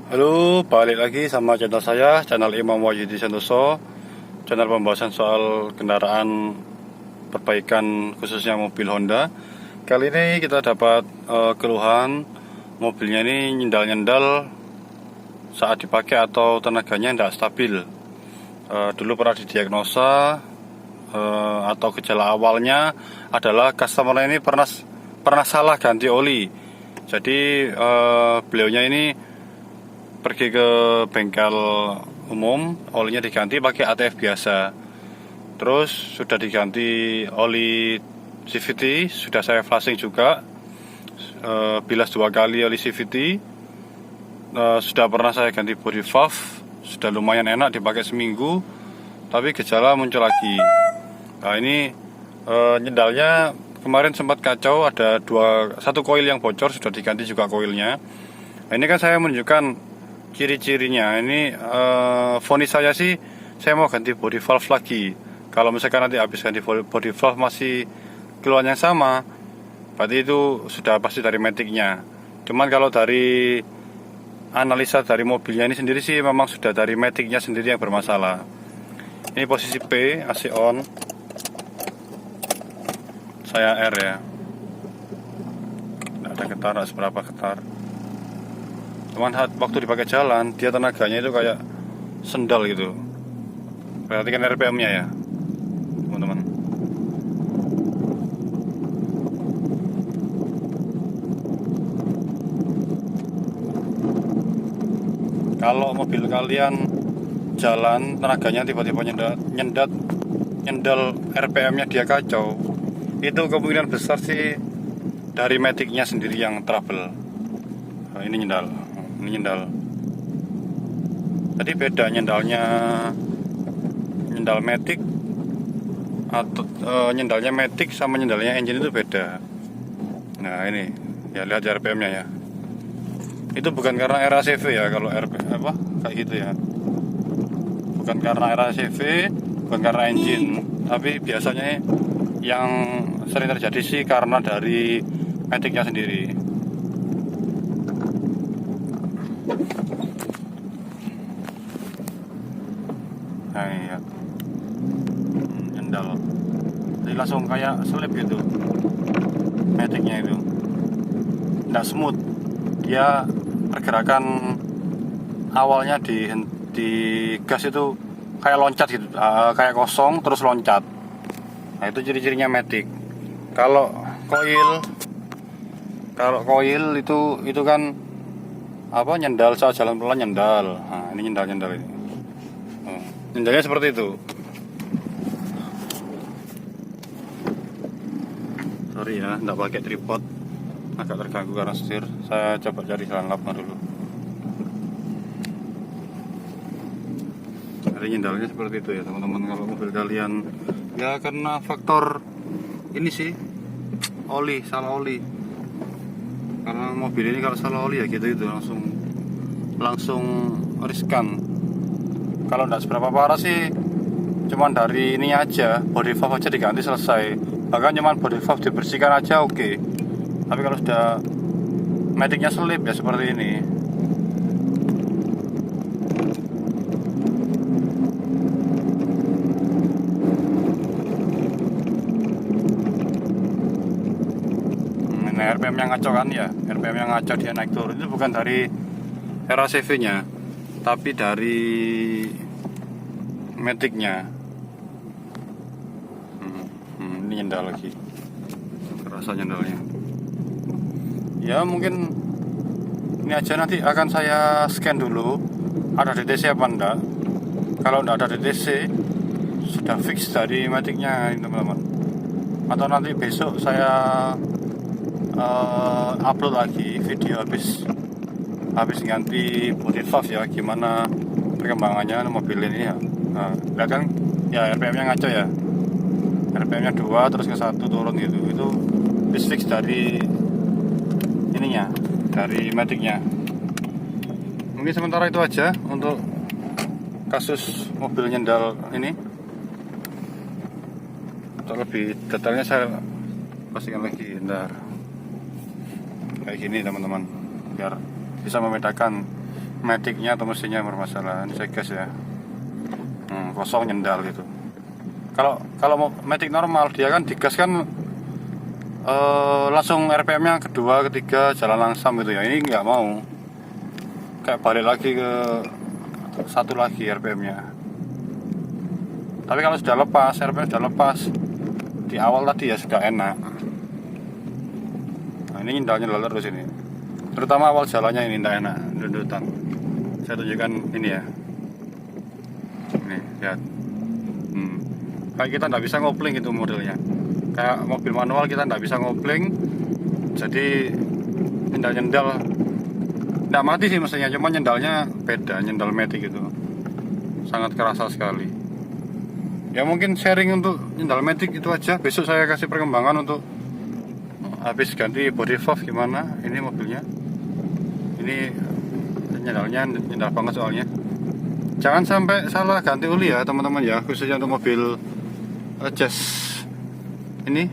Halo, balik lagi sama channel saya, channel Imam Wahyudi Santoso, channel pembahasan soal kendaraan perbaikan khususnya mobil Honda. Kali ini kita dapat keluhan mobilnya ini nyendal-nyendal saat dipakai atau tenaganya tidak stabil. Dulu pernah didiagnosa atau gejala awalnya adalah customer ini pernah salah ganti oli. Jadi beliaunya ini pergi ke bengkel umum, olinya diganti pakai ATF biasa. Terus sudah diganti oli CVT, sudah saya flashing juga, bilas 2 kali oli CVT. Sudah pernah saya ganti body valve, sudah lumayan enak dipakai seminggu, tapi gejala muncul lagi. Nah ini nyendalnya kemarin sempat kacau, ada satu koil yang bocor, sudah diganti juga koilnya. Nah, ini kan saya menunjukkan ciri-cirinya. Ini vonis saya sih, saya mau ganti body valve lagi. Kalau misalkan nanti habis ganti body valve masih keluhan yang sama, berarti itu sudah pasti dari maticnya. Cuman kalau dari analisa dari mobilnya ini sendiri sih memang sudah dari maticnya sendiri yang bermasalah. Ini posisi P, AC on, saya R ya. Tidak ada getar, tidak seberapa getar. Cuman waktu dipakai jalan, dia tenaganya itu kayak sendal gitu. Perhatikan RPM-nya ya, teman-teman. Kalau mobil kalian jalan, tenaganya tiba-tiba nyendal RPM-nya dia kacau, itu kemungkinan besar sih dari maticnya sendiri yang trouble. Nah, ini nyendal. Tadi beda nyendal matic atau nyendalnya matic sama nyendalnya engine itu beda. Nah ini ya, lihat RPM-nya ya. Itu bukan karena RACV ya, kalau kayak gitu ya. Bukan karena RACV, bukan karena engine, tapi biasanya yang sering terjadi sih karena dari maticnya sendiri. Nah iya, nyendal, jadi langsung kayak selip gitu maticnya itu, tidak smooth. Dia pergerakan awalnya di gas itu kayak loncat gitu, kayak kosong terus loncat. Nah itu ciri-cirinya matic. Kalau koil itu kan nyendal saat jalan pelan nyendal. Nah ini nyendal ini. Nyendalnya seperti itu. Sorry ya, nggak pakai tripod, agak terganggu karena setir. Saya coba cari jalan lapar dulu. Jadi nyendalnya seperti itu ya teman-teman. Kalau mobil kalian ya karena faktor ini sih, salah oli. Karena mobil ini kalau salah oli ya gitu itu langsung riskan. Kalau tidak seberapa parah sih, cuman dari ini aja, body valve aja diganti selesai. Bahkan cuman body valve dibersihkan aja oke. Tapi kalau sudah maticnya selip ya seperti ini. Ini RPM yang ngaco kan ya, RPM yang ngaco dia naik turun. Itu bukan dari RACV nya, tapi dari maticnya. Ini nyendal lagi, kerasa nyendalnya ya. Mungkin ini aja, nanti akan saya scan dulu ada DTC apa enggak. Kalau enggak ada DTC, sudah fix dari maticnya ini teman-teman. Atau nanti besok saya upload lagi video habis ganti body valve ya, gimana perkembangannya mobil ini ya. Nah, lihat kan ya, RPM-nya ngaco ya. RPM-nya 2 terus ke 1 turun gitu. Itu fix dari ininya, dari maticnya. Mungkin sementara itu aja untuk kasus mobil nyendal ini. Untuk lebih detailnya saya pastikan lagi ntar. Kayak gini teman-teman, biar bisa membedakan maticnya atau mesinnya bermasalah. Ini saya gas ya, kosong nyendal gitu. Kalau mau matic normal dia kan digas kan langsung RPM-nya kedua, ketiga jalan langsam gitu ya. Ini nggak mau, kayak balik lagi ke satu lagi RPM-nya. Tapi kalau sudah lepas, RPM sudah lepas di awal tadi ya sudah enak. Nah, ini nyendal terus ini, terutama awal jalannya ini tidak enak, dundutan. Saya tunjukkan ini ya, ini lihat. Kayak kita nggak bisa ngopling itu modelnya, kayak mobil manual kita nggak bisa ngopling, jadi nyendal nggak mati sih mesinnya, cuma nyendalnya beda, nyendal matic gitu, sangat kerasa sekali. Ya mungkin sharing untuk nyendal matic itu aja. Besok saya kasih perkembangan untuk habis ganti body valve gimana. Ini mobilnya, ini nyendal banget soalnya. Jangan sampai salah ganti oli ya teman-teman ya, khususnya untuk mobil Jazz ini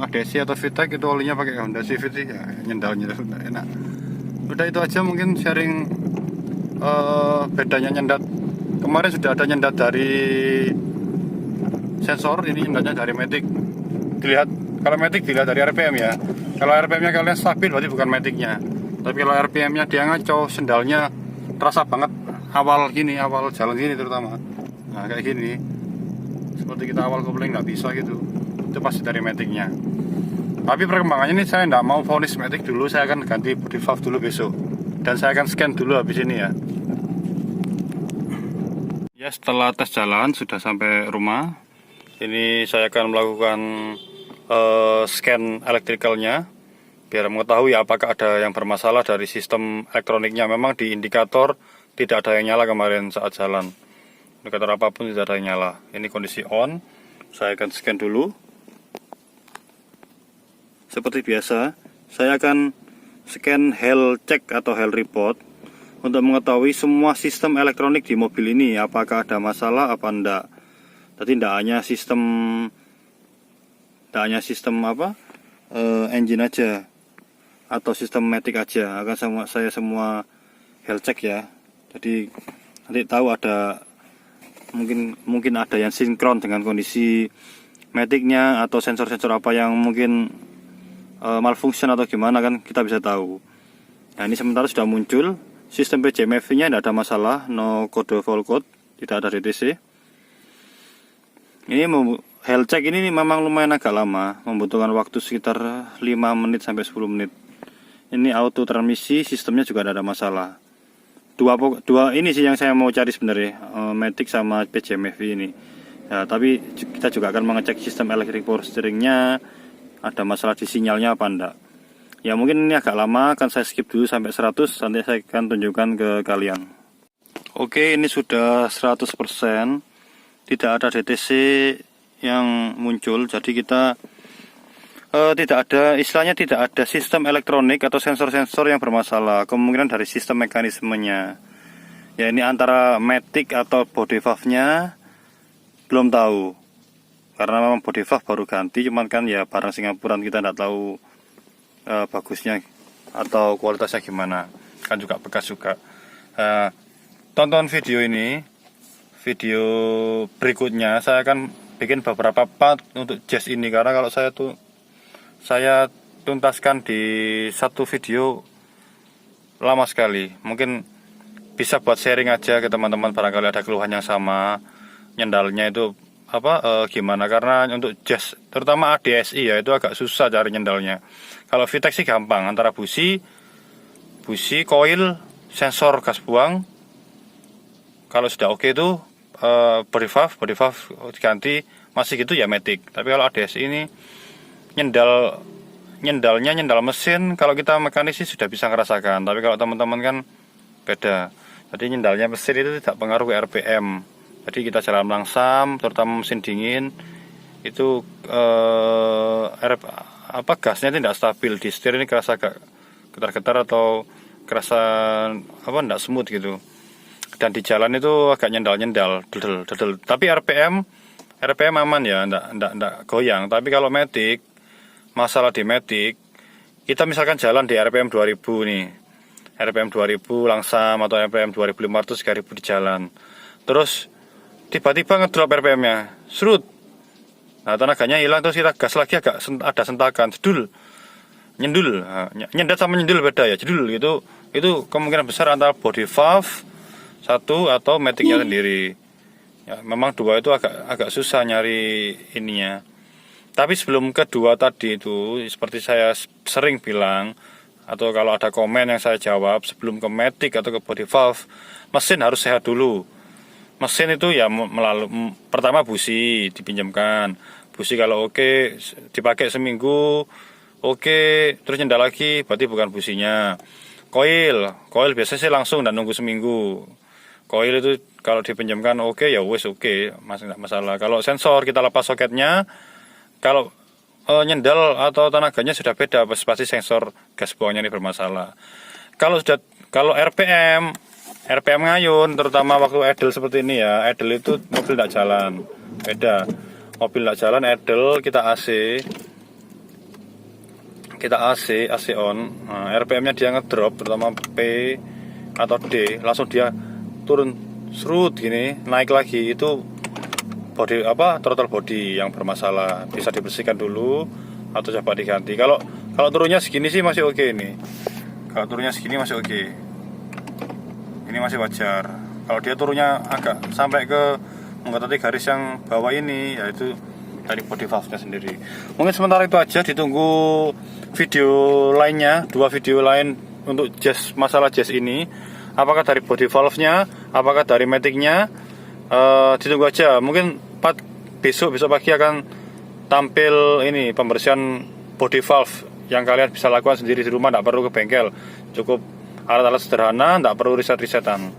ADC atau VTEC itu olinya pakai Honda Civic ya, nyendal enak. Udah itu aja mungkin sharing bedanya nyendat. Kemarin sudah ada nyendat dari sensor, ini nyendalnya dari matic. Dilihat, kalau matic dilihat dari RPM ya. Kalau RPM-nya kalian stabil berarti bukan maticnya. Tapi kalau RPM-nya dia ngaco, sendalnya terasa banget awal jalan gini terutama. Nah kayak gini, seperti kita awal kopling nggak bisa gitu, itu pasti dari maticnya. Tapi perkembangannya ini saya nggak mau vonis matic dulu, saya akan ganti body valve dulu besok, dan saya akan scan dulu habis ini ya. Ya setelah tes jalan sudah sampai rumah, ini saya akan melakukan scan elektrikalnya biar mengetahui apakah ada yang bermasalah dari sistem elektroniknya. Memang di indikator tidak ada yang nyala kemarin saat jalan, indikator apapun tidak ada yang nyala. Ini kondisi on. Saya akan scan dulu. Seperti biasa, saya akan scan health check atau health report untuk mengetahui semua sistem elektronik di mobil ini apakah ada masalah apa enggak. Jadi tidak hanya sistem engine aja atau sistem matic aja, akan saya semua health check ya. Jadi nanti tahu ada mungkin ada yang sinkron dengan kondisi maticnya atau sensor-sensor apa yang mungkin malfunction atau gimana, kan kita bisa tahu. Nah ini sementara sudah muncul sistem PJMFV-nya, tidak ada masalah, no kode fault code, tidak ada DTC. Ini health check ini memang lumayan agak lama, membutuhkan waktu sekitar 5 menit sampai 10 menit. Ini auto transmisi, sistemnya juga tidak ada masalah. Dua ini sih yang saya mau cari sebenarnya, matic sama PJMFV ini. Ya, tapi kita juga akan mengecek sistem electric power steeringnya, ada masalah di sinyalnya apa enggak. Ya mungkin ini agak lama, akan saya skip dulu sampai 100, nanti saya akan tunjukkan ke kalian. Oke, ini sudah 100%, tidak ada DTC yang muncul, jadi kita tidak ada sistem elektronik atau sensor-sensor yang bermasalah. Kemungkinan dari sistem mekanismenya. Ya ini antara matic atau body valve-nya belum tahu. Karena memang body valve baru ganti, cuman kan ya barang Singapura kita tidak tahu bagusnya atau kualitasnya gimana. Kan juga bekas juga. Tonton video ini. Video berikutnya saya akan bikin beberapa part untuk Jazz ini, karena kalau saya tuntaskan di satu video lama sekali. Mungkin bisa buat sharing aja ke teman-teman, barangkali ada keluhan yang sama, nyendalnya itu gimana. Karena untuk Jazz terutama ADSI ya itu agak susah cari nyendalnya. Kalau VTEC sih gampang, antara busi, koil, sensor gas buang. Kalau sudah oke itu body valve diganti, masih gitu ya matic. Tapi kalau ADSI ini nyendal mesin, kalau kita mekanis sih sudah bisa ngerasakan, tapi kalau teman-teman kan beda. Jadi nyendalnya mesin itu tidak pengaruh ke RPM. Jadi kita jalan langsam, terutama mesin dingin itu gasnya tidak stabil, di setir ini kerasa agak getar-getar atau kerasa tidak smooth gitu. Dan di jalan itu agak nyendal, dedel. Tapi RPM aman ya, enggak goyang. Tapi kalau matic, masalah di matic, kita misalkan jalan di RPM 2000 nih, RPM 2000 langsam atau RPM 2500 3000 di jalan. Terus tiba-tiba ngedrop RPM-nya, serut. Nah, tenaganya hilang, terus kita gas lagi, agak ada sentakan, jedul, nyendul. Nah, nyendat sama nyendul beda ya, jedul itu kemungkinan besar antara body valve satu atau maticnya sendiri. Ya, memang dua itu agak susah nyari ininya. Tapi sebelum kedua tadi itu, seperti saya sering bilang, atau kalau ada komen yang saya jawab, sebelum ke matic atau ke body valve, mesin harus sehat dulu. Mesin itu ya pertama busi dipinjamkan. Busi kalau oke, dipakai seminggu, oke, terus nyendak lagi, berarti bukan businya. Koil biasanya sih langsung dan nunggu seminggu. Koil itu kalau dipinjamkan oke, ya wes oke, masih nggak masalah. Kalau sensor kita lepas soketnya, kalau nyendal atau tenaganya sudah beda, pasti sensor gas buangnya ini bermasalah. Kalau RPM ngayun, terutama waktu idle seperti ini ya, idle itu mobil tidak jalan, beda. Mobil tidak jalan, idle kita AC on, nah, RPM-nya dia ngedrop, terutama P atau D, langsung dia turun serut gini, naik lagi, itu throttle body yang bermasalah. Bisa dibersihkan dulu atau coba diganti. Kalau turunnya segini sih masih oke ini. Kalau turunnya segini masih oke. Ini masih wajar. Kalau dia turunnya agak sampai ke mengikuti garis yang bawah ini, yaitu dari body valve-nya sendiri. Mungkin sementara itu aja, ditunggu video lainnya, 2 video lain untuk masalah jazz ini. Apakah dari body valve-nya, apakah dari matic-nya? Ditunggu aja. Mungkin besok pagi akan tampil ini pembersihan body valve yang kalian bisa lakukan sendiri di rumah, tidak perlu ke bengkel, cukup alat-alat sederhana, tidak perlu riset-risetan.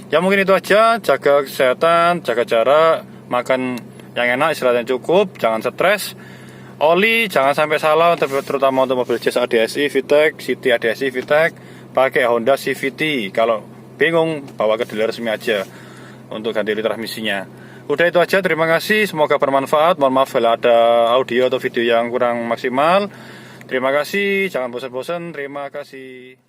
Ya mungkin itu aja. Jaga kesehatan, jaga jarak, makan yang enak, istirahat yang cukup, jangan stres. Oli jangan sampai salah, terutama untuk mobil Jazz ADSI VTEC, City ADSI VTEC, pakai Honda CVT. Kalau bingung, bawa ke dealer resmi aja untuk ganti oli transmisinya. Udah itu aja, terima kasih, semoga bermanfaat. Mohon maaf bila ada audio atau video yang kurang maksimal. Terima kasih, jangan bosan-bosan, terima kasih.